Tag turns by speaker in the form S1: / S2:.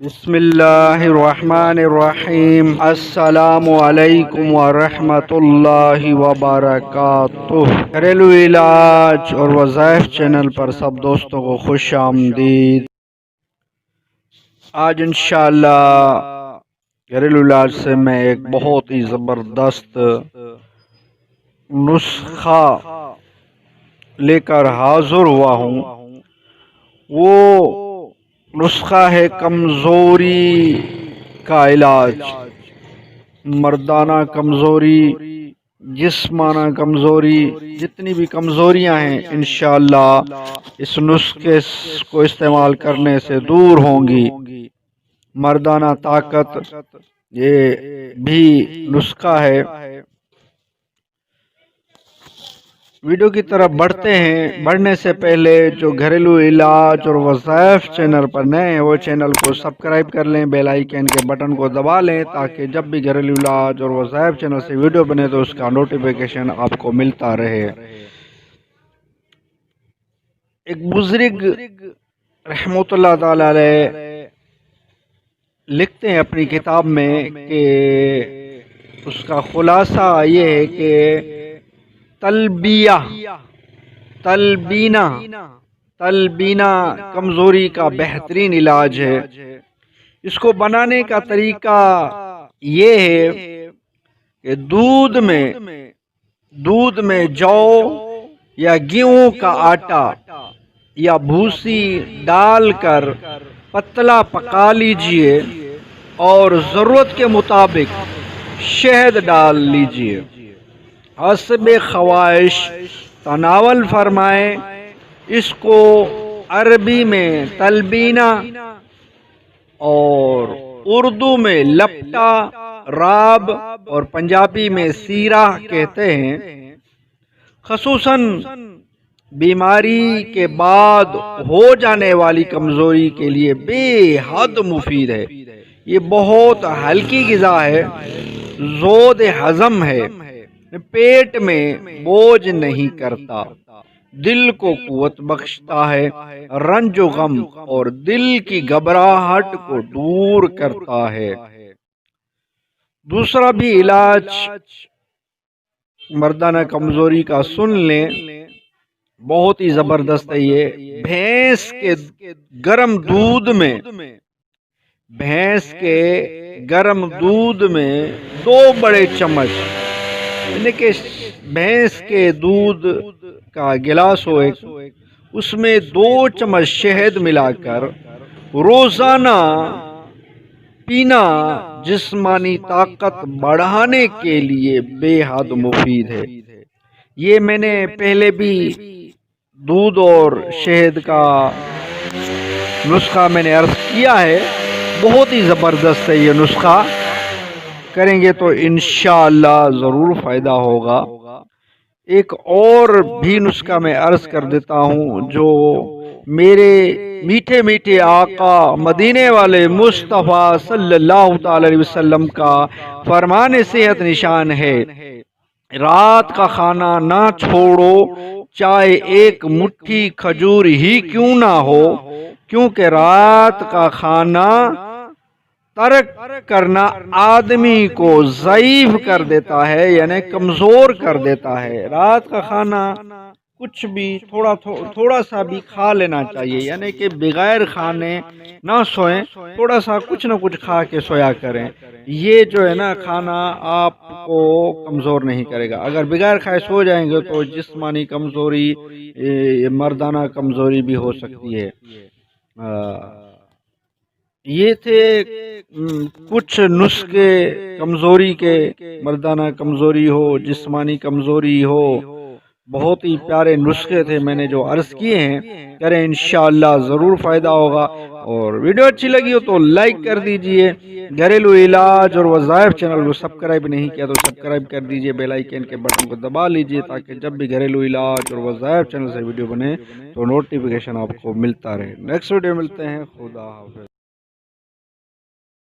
S1: بسم اللہ الرحمن الرحیم۔ السلام علیکم ورحمۃ اللہ وبرکاتہ۔ گھریلو علاج اور وظائف چینل پر سب دوستوں کو خوش آمدید۔ آج انشاءاللہ گھریلو علاج سے میں ایک بہت ہی زبردست نسخہ لے کر حاضر ہوا ہوں۔ وہ نسخہ ہے کمزوری کا علاج، مردانہ کمزوری، جسمانہ کمزوری، جتنی بھی کمزوریاں ہیں انشاءاللہ اس نسخے کو استعمال کرنے سے دور ہوں گی۔ مردانہ طاقت یہ بھی نسخہ ہے۔ ویڈیو کی طرف بڑھتے ہیں۔ بڑھنے سے پہلے جو گھریلو علاج اور وظائف چینل پر نئے ہیں وہ چینل کو سبسکرائب کر لیں، بیل آئیکن کے بٹن کو دبا لیں تاکہ جب بھی گھریلو علاج اور وظائف چینل سے ویڈیو بنے تو اس کا نوٹیفیکیشن آپ کو ملتا رہے۔ ایک بزرگ رحمۃ اللہ تعالی علیہ لکھتے ہیں اپنی کتاب میں کہ اس کا خلاصہ یہ ہے کہ تلبینہ کمزوری کا بہترین علاج ہے۔ اس کو بنانے کا طریقہ یہ ہے کہ دودھ میں جو یا گیہوں کا آٹا یا بھوسی ڈال کر پتلا پکا لیجئے اور ضرورت کے مطابق شہد ڈال لیجئے، حسب خواہش تناول فرمائیں۔ اس کو عربی میں تلبینہ اور اردو میں لپٹا، راب اور پنجابی میں سیرا کہتے ہیں۔ خصوصاً بیماری کے بعد ہو جانے والی کمزوری کے لیے بے حد مفید ہے۔ یہ بہت ہلکی غذا ہے، زود ہضم ہے، پیٹ میں بوجھ نہیں کرتا، دل کو قوت بخشتا ہے، رنج و غم اور دل کی گھبراہٹ کو دور کرتا ہے۔ دوسرا بھی علاج مردانہ کمزوری کا سن لیں، بہت ہی زبردست ہے یہ۔ بھینس کے گرم دودھ میں 2 بڑے چمچ، یعنی کہ بھینس کے دودھ کا گلاس ہو ایک، اس میں 2 چمچ شہد ملا کر روزانہ پینا جسمانی طاقت بڑھانے کے لیے بے حد مفید ہے۔ یہ میں نے پہلے بھی دودھ اور شہد کا نسخہ میں نے عرض کیا ہے، بہت ہی زبردست ہے یہ نسخہ، کریں گے تو انشاءاللہ ضرور فائدہ ہوگا۔ ایک اور بھی نسخہ میں عرض کر دیتا ہوں جو میرے میٹھے میٹھے آقا مدینے والے مصطفیٰ صلی اللہ تعالی علیہ وسلم کا فرمان صحت نشان ہے۔ رات کا کھانا نہ چھوڑو، چاہے ایک مٹھی کھجور ہی کیوں نہ ہو، کیونکہ رات کا کھانا ترک کرنا آدمی کو ضعیف کر دیتا ہے، یعنی کمزور کر دیتا ہے۔ رات کا کھانا کچھ بھی تھوڑا سا بھی کھا لینا چاہیے، یعنی کہ بغیر کھانے نہ سوئیں، تھوڑا سا کچھ نہ کچھ کھا کے سویا کریں۔ یہ جو ہے نا کھانا آپ کو کمزور نہیں کرے گا۔ اگر بغیر کھائے سو جائیں گے تو جسمانی کمزوری، مردانہ کمزوری بھی ہو سکتی ہے۔ یہ تھے کچھ نسخے کمزوری کے، مردانہ کمزوری ہو، جسمانی کمزوری ہو، بہت ہی پیارے نسخے تھے میں نے جو عرض کیے ہیں، کریں انشاءاللہ ضرور فائدہ ہوگا۔ اور ویڈیو اچھی لگی ہو تو لائک کر دیجئے، گھریلو علاج اور وظائف چینل کو سبسکرائب نہیں کیا تو سبسکرائب کر دیجئے، بیل آئیکن کے بٹن کو دبا لیجئے تاکہ جب بھی گھریلو علاج اور وظائف چینل سے ویڈیو بنے تو نوٹیفیکیشن آپ کو ملتا رہے۔ نیکسٹ ویڈیو ملتے ہیں، خدا حافظ۔